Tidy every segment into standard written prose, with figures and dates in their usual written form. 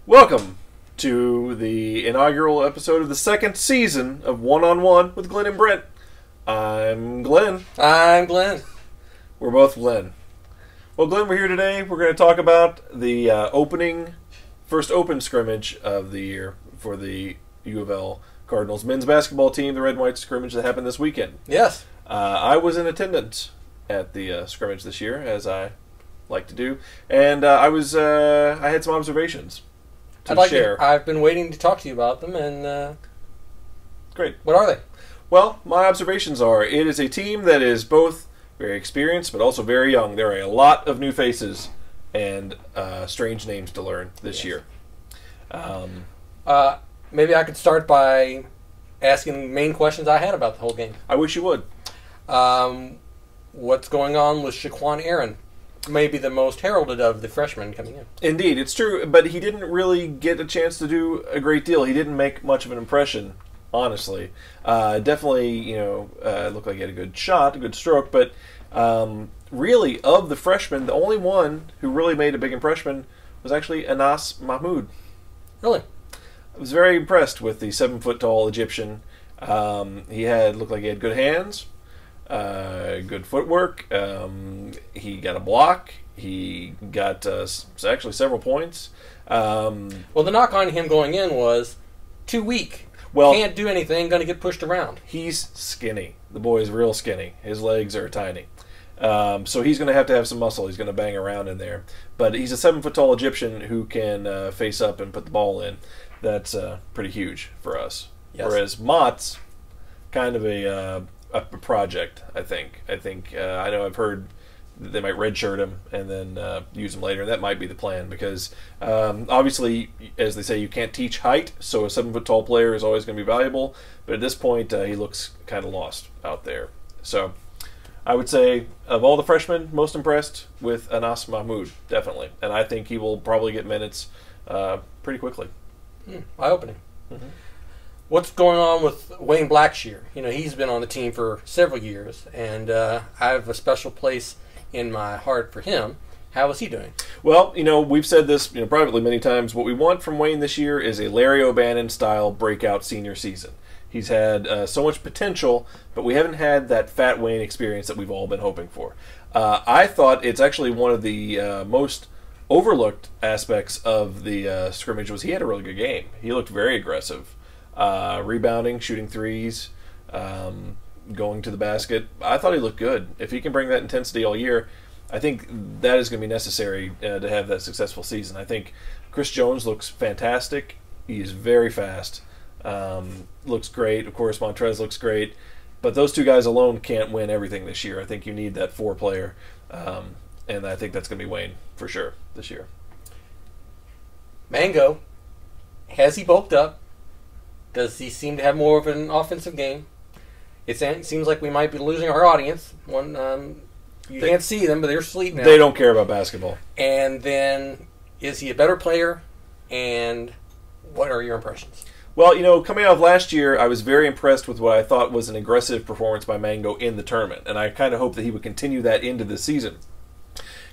Welcome to the inaugural episode of the second season of One-on-One with Glen and Brent. I'm Glen. I'm Glen. We're both Glen. Well, Glen, we're here today. We're going to talk about the first open scrimmage of the year for the U of L Cardinals men's basketball team, the red and white scrimmage that happened this weekend. Yes. I was in attendance at the scrimmage this year, as I like to do, and I had some observations to share. I've been waiting to talk to you about them, and great. What are they? Well, my observations are it is a team that is both very experienced but also very young. There are a lot of new faces and strange names to learn this year. Maybe I could start by asking the main questions I had about the whole game. I wish you would. What's going on with Shaquan Aaron? Maybe the most heralded of the freshmen coming in. Indeed, it's true, but he didn't really get a chance to do a great deal. He didn't make much of an impression, honestly. Definitely, looked like he had a good shot, a good stroke, but really, of the freshmen, the only one who really made a big impression was actually Anas Mahmoud. Really? I was very impressed with the 7-foot-tall Egyptian. He looked like he had good hands. Good footwork. He got a block. He got actually several points. Well, the knock on him going in was too weak. Well, can't do anything. Going to get pushed around. He's skinny. The boy is real skinny. His legs are tiny. So he's going to have some muscle. He's going to bang around in there. But he's a 7-foot-tall Egyptian who can face up and put the ball in. That's pretty huge for us. Yes. Whereas Mott's kind of a project, I think. I know I've heard that they might redshirt him and then use him later, and that might be the plan because obviously, as they say, you can't teach height, so a 7-foot-tall player is always going to be valuable, but at this point, he looks kind of lost out there. So I would say, of all the freshmen, most impressed with Anas Mahmoud, definitely, and I think he will probably get minutes pretty quickly. Eye-opening. Mm-hmm. What's going on with Wayne Blackshear? He's been on the team for several years, and I have a special place in my heart for him. How is he doing? Well, we've said this privately many times. What we want from Wayne this year is a Larry O'Bannon-style breakout senior season. He's had so much potential, but we haven't had that Fat Wayne experience that we've all been hoping for. I thought it's actually one of the most overlooked aspects of the scrimmage was he had a really good game. He looked very aggressive. Rebounding, shooting threes, going to the basket. I thought he looked good. If he can bring that intensity all year, I think that is going to be necessary to have that successful season. I think Chris Jones looks fantastic. He's very fast. Looks great. Of course, Montrez looks great. But those two guys alone can't win everything this year. I think you need that 4-player. And I think that's going to be Wayne for sure this year. Mango, has he bulked up? Does he seem to have more of an offensive game? It seems like we might be losing our audience. You can't see them, but they're asleep now. They don't care about basketball. And then, is he a better player? And what are your impressions? Well, coming out of last year, I was very impressed with what I thought was an aggressive performance by Mango in the tournament. And I kind of hope that he would continue that into this season.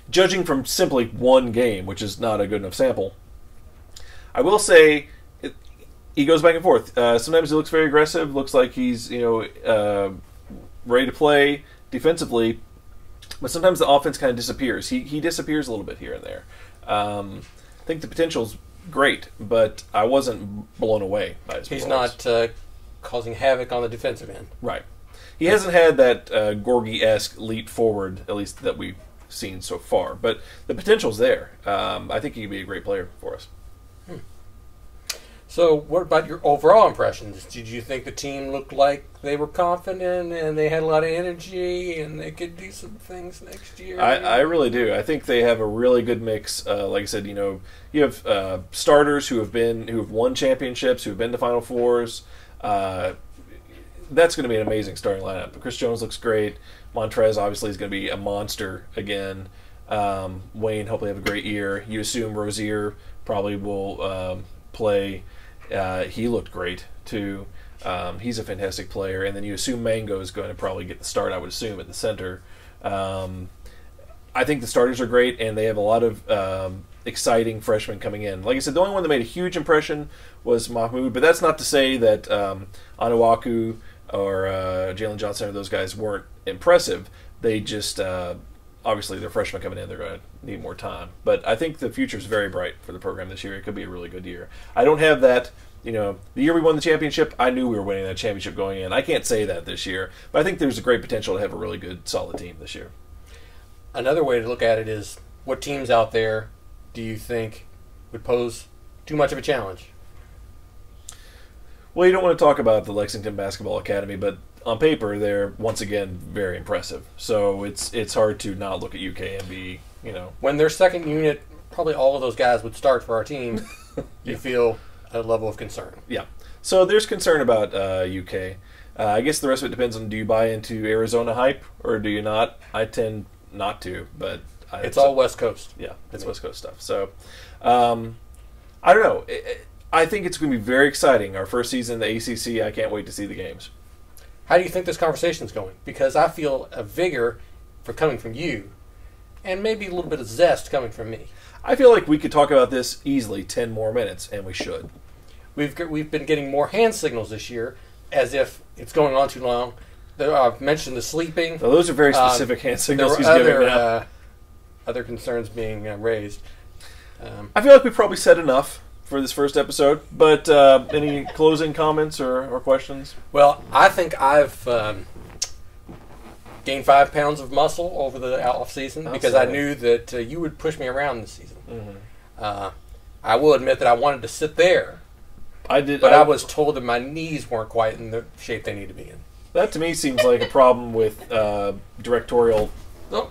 Judging from simply one game, which is not a good enough sample, I will say he goes back and forth. Sometimes he looks very aggressive, looks like he's ready to play defensively, but sometimes the offense kind of disappears. He disappears a little bit here and there. I think the potential's great, but I wasn't blown away by his performance. He's not causing havoc on the defensive end. Right. He hasn't had that Gorgie-esque leap forward, at least that we've seen so far, but the potential's there. I think he could be a great player for us. So what about your overall impressions? Did you think the team looked like they were confident and they had a lot of energy and they could do some things next year? I really do. I think they have a really good mix. Like I said, you have starters who have won championships, who have been to Final Fours. That's going to be an amazing starting lineup. Chris Jones looks great. Montrez obviously is going to be a monster again. Wayne hopefully have a great year. You assume Rozier probably will play. He looked great too. He's a fantastic player. And then you assume Mango is going to probably get the start, I would assume, at the center. I think the starters are great, and they have a lot of exciting freshmen coming in. Like I said, the only one that made a huge impression was Mahmoud, but that's not to say that Anuaku or Jalen Johnson or those guys weren't impressive. They just, obviously, they're freshmen coming in. They're going to need more time. But I think the future is very bright for the program this year. It could be a really good year. I don't have that, the year we won the championship, I knew we were winning that championship going in. I can't say that this year, but I think there's a great potential to have a really good, solid team this year. Another way to look at it is, what teams out there do you think would pose too much of a challenge? Well, you don't want to talk about the Lexington Basketball Academy, but on paper, they're, once again, very impressive. So it's hard to not look at UK and be, When their second unit, probably all of those guys would start for our team, you feel a level of concern. Yeah. So there's concern about UK. I guess the rest of it depends on, do you buy into Arizona hype or do you not? I tend not to, but... It's all West Coast. Yeah, it's West Coast stuff. So, I don't know. I think it's going to be very exciting. Our first season in the ACC, I can't wait to see the games. How do you think this conversation is going? Because I feel a vigor for coming from you, and maybe a little bit of zest coming from me. I feel like we could talk about this easily 10 more minutes, and we should. We've been getting more hand signals this year, as if it's going on too long. I've mentioned the sleeping. Well, those are very specific hand signals he's giving now. Other concerns being raised. I feel like we probably said enough for this first episode, but any closing comments or questions? Well, I think I've gained 5 pounds of muscle over the off season because I knew that you would push me around this season. Mm-hmm. I will admit that I wanted to sit there. I did, but I was told that my knees weren't quite in the shape they need to be in. That to me seems like a problem with directorial. Oh.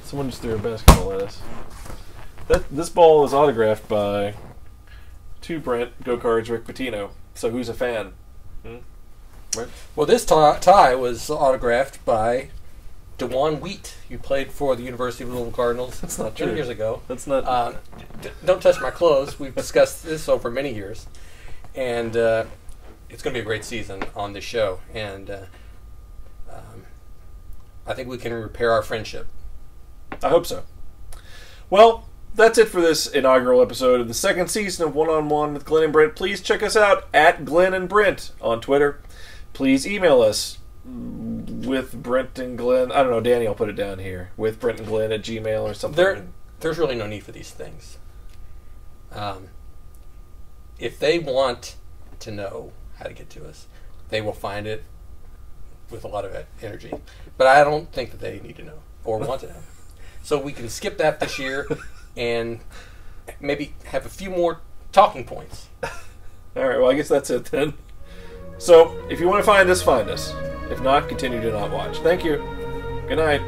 Someone just threw a basketball at us. This ball is autographed by to Brent, Go Cards, Rick Pitino. So who's a fan? Right? Well, this tie was autographed by DeJuan Wheat, who played for the University of Louisville Cardinals. That's not true. 10 years ago. That's not. Don't touch my clothes. We've discussed this over many years, and it's going to be a great season on this show. And I think we can repair our friendship. I hope so. Well, that's it for this inaugural episode of the second season of One-on-One with Glen and Brent. Please check us out at Glen and Brent on Twitter. Please email us with Brent and Glen. I don't know, Danny, I'll put it down here. With Brent and Glen at Gmail or something. There's really no need for these things. If they want to know how to get to us, they will find it with a lot of energy. But I don't think that they need to know or want to know. So we can skip that this year and maybe have a few more talking points. All right, well, I guess that's it then. So, if you want to find us, find us. If not, continue to not watch. Thank you. Good night.